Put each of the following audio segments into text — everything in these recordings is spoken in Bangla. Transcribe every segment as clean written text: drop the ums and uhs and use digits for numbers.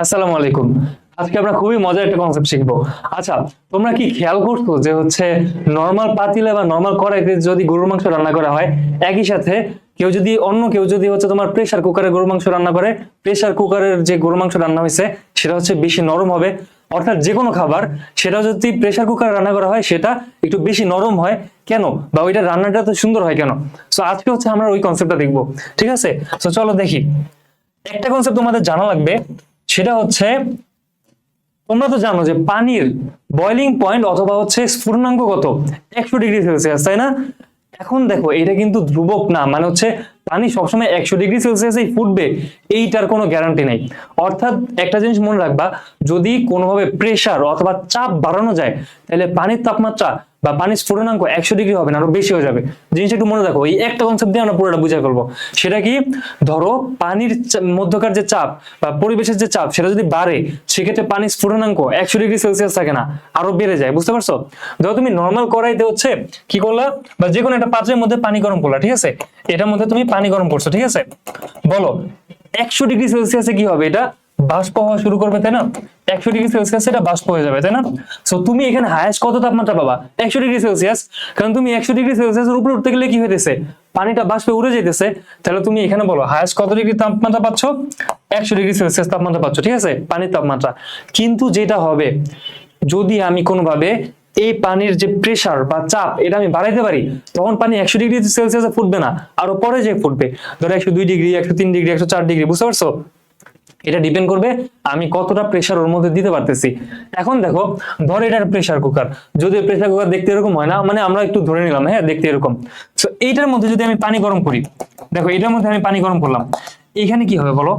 আসসালামু আলাইকুম। আজকে আমরা খুবই মজার একটা কনসেপ্ট শিখবো। আচ্ছা, তোমরা কি খেয়াল করছো যে নরমাল পাতিলে বা নরমাল কড়াইতে যদি গরুর মাংস রান্না করা হয়, একই সাথে কেউ যদি তোমার প্রেসার কুকারে গরুর মাংস রান্না করে, প্রেসার কুকারের যে গরুর মাংস রান্না হয়েছে সেটা বেশি নরম হবে। অর্থাৎ যে কোনো খাবার সেটা যদি প্রেসার কুকারে রান্না করা হয় সেটা একটু বেশি নরম হয় কেন, বা ওইটা রান্নাটা তো সুন্দর হয় কেন। সো আজকে আমরা ওই কনসেপ্টটা দেখবো, ঠিক আছে? সো চলো দেখি। একটা কনসেপ্ট তোমাদের জানা লাগবে, সেটা তোমরা তো জানো যে পানির বয়লিং পয়েন্ট অথবা স্ফুটনাঙ্ক কত, 100°C, তাই না? এখন দেখো, এটা কিন্তু ধ্রুবক না, মানে পানি সবসময় 100°C ফুটবে এইটার কোনো গ্যারান্টি নেই। অর্থাৎ একটা জিনিস মনে রাখবা, যদি কোনোভাবে প্রেসার অথবা চাপ বাড়ানো যায় তাহলে পানির তাপমাত্রা বা পানির স্ফুটনাঙ্ক 100° হবে না, আরো বেশি হয়ে যাবে। জিনিসটা একটু মনে রাখো, এই একটা কনসেপ্ট দিয়ে আমরা পুরোটা বুঝাই ফেলবো। সেটা কি, ধরো পানির মধ্যকার যে চাপ বা পরিবেশের যে চাপ সেটা যদি বাড়ে, সেক্ষেত্রে পানির স্ফুটনাঙ্ক 100°C থাকে না, আরো বেড়ে যায়। বুঝতে পারছো? ধরো তুমি নর্মাল কড়াইতে কি করলা, বা যে কোনো একটা পাত্রের মধ্যে পানি গরম করলা, ঠিক আছে? এটার মধ্যে তুমি পানি গরম করছো, ঠিক আছে? বলো 100°C কি হবে? এটা বাষ্প হওয়া শুরু করবে, তাই না? 100°C এটা বাষ্প হয়ে যাবে, তাই না? সো তুমি এখানে হাইয়েস্ট কত তাপমাত্রা পাবা? 100°C। কারণ তুমি 100°C এর উপরে উঠতে গেলে কি হইতেছে, পানিটা বাষ্পে উড়ে যেতেছে। তাহলে তুমি এখানে বলো হাইয়েস্ট কত ডিগ্রি তাপমাত্রা পাচ্ছ? 100°C তাপমাত্রা পাচ্ছ, ঠিক আছে? পানির তাপমাত্রা। কিন্তু যেটা হবে, যদি আমি কোনোভাবে এই পানির যে প্রেসার বা চাপ এটা আমি বাড়াইতে পারি, তখন পানি 100°C ফুটবে না, আরো পরে যে ফুটবে। ধরো 102°, 103°, 104°। বুঝতে পারছো? এটা ডিপেন্ড করবে আমি কতটা প্রেসার ওর মধ্যে দিতে পারতেছি। এখন দেখো, ধর এটা প্রেসার কুকার, যদি প্রেসার কুকার দেখতে এরকম হয় না, মানে আমরা একটু ধরে নিলাম, হ্যাঁ দেখতে এরকম। তো এইটার মধ্যে যদি আমি পানি গরম করি, দেখো এটার মধ্যে আমি পানি গরম করলাম, এখানে কি হবে বলো?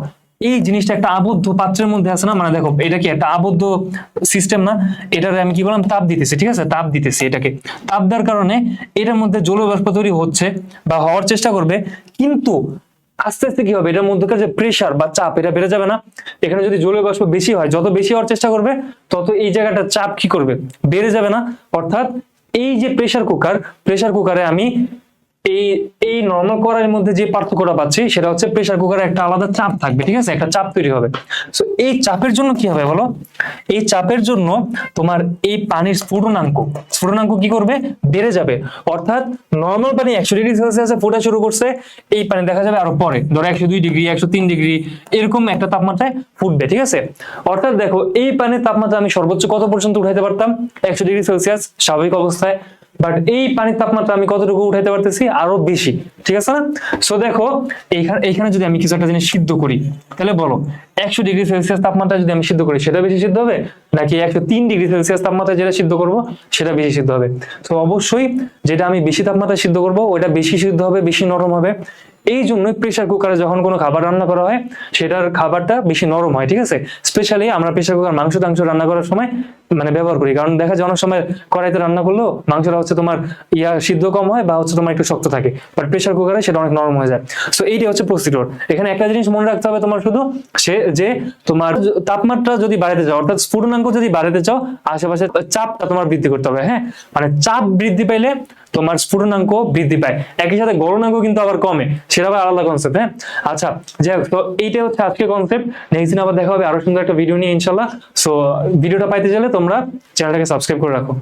এই জিনিসটা একটা আবদ্ধ পাত্রের মধ্যে আছে না, মানে দেখো এটা কি একটা আবদ্ধ সিস্টেম না? এটারে আমি কি বললাম, তাপ দিতেছি, ঠিক আছে? তাপ দিতেছি, এটাকে তাপ দেওয়ার কারণে এটার মধ্যে জলীয় বাষ্প তৈরি হচ্ছে বা হওয়ার চেষ্টা করবে। কিন্তু আস্তে আস্তে কি হবে, এটার মধ্যকার যে প্রেসার বা চাপ এটা বেড়ে যাবে না? এখানে যদি জলীয় বাষ্প বেশি হয়, যত বেশি হওয়ার চেষ্টা করবে তত এই জায়গাটা চাপ কি করবে, বেড়ে যাবে না? অর্থাৎ এই যে প্রেসার কুকারে আমি এই এই নরমাল কড়াইয়ের মধ্যে যে পার্থক্যটা পাচ্ছি সেটা প্রেসার কুকারে একটা আলাদা চাপ থাকবে, ঠিক আছে? একটা চাপ তৈরি হবে। সো এই চাপের জন্য কি হবে বলো? এই চাপের জন্য তোমার এই পানির স্ফুটনাঙ্ক কি করবে, বেড়ে যাবে। অর্থাৎ নরমাল পানি 100°C ফোটা শুরু করছে, এই পানি দেখা যাবে আরো পরে ধরো 102°, 103° এরকম একটা তাপমাত্রায় ফুটবে, ঠিক আছে? অর্থাৎ দেখো, এই পানির তাপমাত্রা আমি সর্বোচ্চ কত পর্যন্ত উঠাইতে পারতাম? 100°C স্বাভাবিক অবস্থায়। বাট এই পানির তাপমাত্রা আমি কতটুকু উঠাইতে পারতেছি? আরো বেশি, ঠিক আছে না? সো দেখো, এইখানে যদি আমি কিছু একটা জিনিস সিদ্ধ করি, তাহলে বলো 100°C তাপমাত্রা যদি আমি সিদ্ধ করি, সেটা বেশি সিদ্ধ হবে নাকি 103°C তাপমাত্রা যেটা সিদ্ধ করব সেটা বেশি সিদ্ধ হবে? তো অবশ্যই যেটা আমি বেশি তাপমাত্রায় সিদ্ধ করব ওইটা বেশি সিদ্ধ হবে, বেশি নরম হবে। এই জন্যই প্রেসার কুকারে যখন কোনো খাবার রান্না করা হয় সেটার খাবারটা বেশি নরম হয়, ঠিক আছে? স্পেশালি আমরা প্রেসার কুকার মাংস রান্না করার সময় মানে ব্যবহার করি, কারণ দেখা যায় অনেক সময় কড়াইতে রান্না করলেও মাংসটা তোমার সিদ্ধ কম হয় বা তোমার একটু শক্ত থাকে, বাট প্রেসার কুকারে সেটা অনেক নরম হয়ে যায়। সো এইটাই প্রসিডিওর। এখানে একটা জিনিস মনে রাখতে হবে তোমার, শুধু যে তোমার তাপমাত্রা যদি বাড়াতে চাও, অর্থাৎ স্ফুটনাঙ্ক যদি বাড়াতে চাও, আশেপাশে চাপটা তোমার বৃদ্ধি করতে হবে। হ্যাঁ, মানে চাপ বৃদ্ধি পাইলে তোমার স্ফুটনাঙ্ক বৃদ্ধি পায়, একই সাথে গলনাঙ্ক কিন্তু আবার কমে, সেটা আবার আলাদা কনসেপ্ট। হ্যাঁ, আচ্ছা, যাই হোক, তো এইটাই আজকে কনসেপ্ট। নেক্সট দিন আবার দেখা হবে আরো সুন্দর একটা ভিডিও নিয়ে ইনশাল্লাহ। সো ভিডিওটা পাইতে চাইলে তোমরা চ্যানেলটাকে সাবস্ক্রাইব করে রাখো।